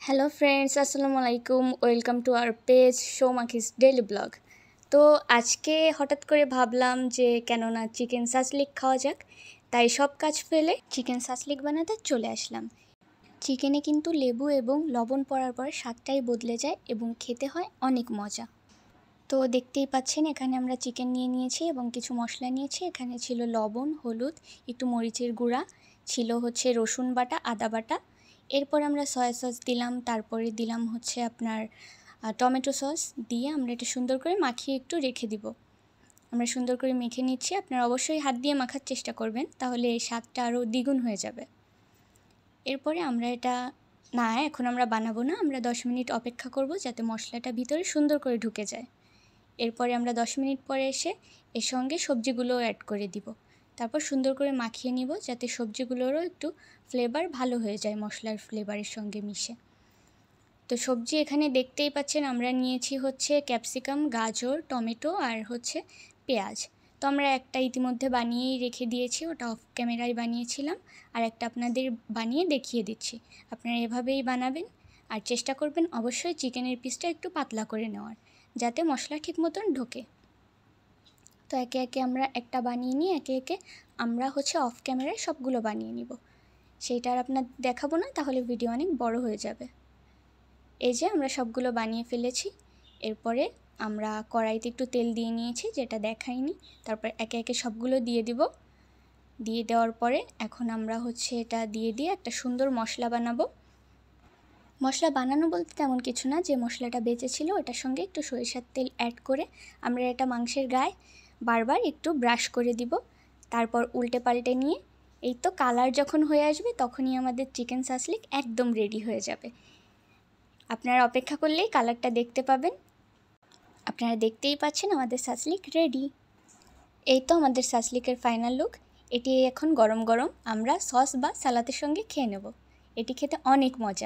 Hello friends, আসসালামু আলাইকুম। Welcome to our page শোমাকিস ডেইলি ব্লগ। তো আজকে হঠাৎ করে ভাবলাম যে কেননা চিকেন সাসলিক খাওয়া যাক, তাই সব কাজ ফেলে চিকেন সাসলিক বানাতে চলে আসলাম। চিকেনে কিন্তু লেবু এবং লবণ পড়ার পর স্বাদটাই বদলে যায় এবং খেতে হয় অনেক মজা। তো দেখতেই পাচ্ছেন এখানে আমরা চিকেন নিয়ে নিয়েছি এবং কিছু মশলা নিয়েছি। এখানে ছিল লবণ, হলুদ, একটু মরিচের গুঁড়া, ছিল হচ্ছে রসুন বাটা, আদা বাটা। এরপর আমরা সয়া সস দিলাম, তারপরে দিলাম হচ্ছে আপনার টমেটো সস দিয়ে আমরা এটা সুন্দর করে মাখিয়ে একটু রেখে দিব। আমরা সুন্দর করে মেখে নিচ্ছি। আপনারা অবশ্যই হাত দিয়ে মাখার চেষ্টা করবেন, তাহলে এই স্বাদটা আরও দ্বিগুণ হয়ে যাবে। এরপরে আমরা এটা এখন আমরা বানাবো না, আমরা 10 মিনিট অপেক্ষা করব যাতে মশলাটা ভিতরে সুন্দর করে ঢুকে যায়। এরপরে আমরা 10 মিনিট পরে এসে এর সঙ্গে সবজিগুলো অ্যাড করে দিব। তারপর সুন্দর করে মাখিয়ে নিব যাতে সবজিগুলোরও একটু ফ্লেভার ভালো হয়ে যায় মশলার ফ্লেভারের সঙ্গে মিশে। তো সবজি এখানে দেখতেই পাচ্ছেন আমরা নিয়েছি হচ্ছে ক্যাপসিকাম, গাজর, টমেটো আর হচ্ছে পেঁয়াজ। তো আমরা একটা ইতিমধ্যে বানিয়েই রেখে দিয়েছি, ওটা অফ ক্যামেরায় বানিয়েছিলাম, আর একটা আপনাদের বানিয়ে দেখিয়ে দিচ্ছি। আপনারা এভাবেই বানাবেন আর চেষ্টা করবেন অবশ্যই চিকেনের পিসটা একটু পাতলা করে নেওয়ার, যাতে মশলা ঠিক মতন ঢোকে। তো একে একে আমরা একটা বানিয়ে নিয়ে একে একে আমরা হচ্ছে অফ ক্যামেরায় সবগুলো বানিয়ে নিব। সেইটা আর আপনার দেখাবো না, তাহলে ভিডিও অনেক বড় হয়ে যাবে। এই যে আমরা সবগুলো বানিয়ে ফেলেছি। এরপরে আমরা কড়াইতে একটু তেল দিয়ে নিয়েছি, যেটা দেখাইনি। তারপর একে একে সবগুলো দিয়ে দিব। দিয়ে দেওয়ার পরে এখন আমরা হচ্ছে এটা দিয়ে একটা সুন্দর মশলা বানাবো। মশলা বানানো বলতে তেমন কিছু না, যে মশলাটা বেঁচে ছিল ওটার সঙ্গে একটু সরিষার তেল অ্যাড করে আমরা এটা মাংসের গায়ে বারবার একটু ব্রাশ করে দিব। তারপর উল্টে পাল্টে নিয়ে এই তো কালার যখন হয়ে আসবে তখনই আমাদের চিকেন সাসলিক একদম রেডি হয়ে যাবে। আপনারা অপেক্ষা করলেই কালারটা দেখতে পাবেন। আপনারা দেখতেই পাচ্ছেন আমাদের সাসলিক রেডি। এই তো আমাদের সাসলিকের ফাইনাল লুক। এটি এখন গরম গরম আমরা সস বা সালাদের সঙ্গে খেয়ে নেব। এটি খেতে অনেক মজা।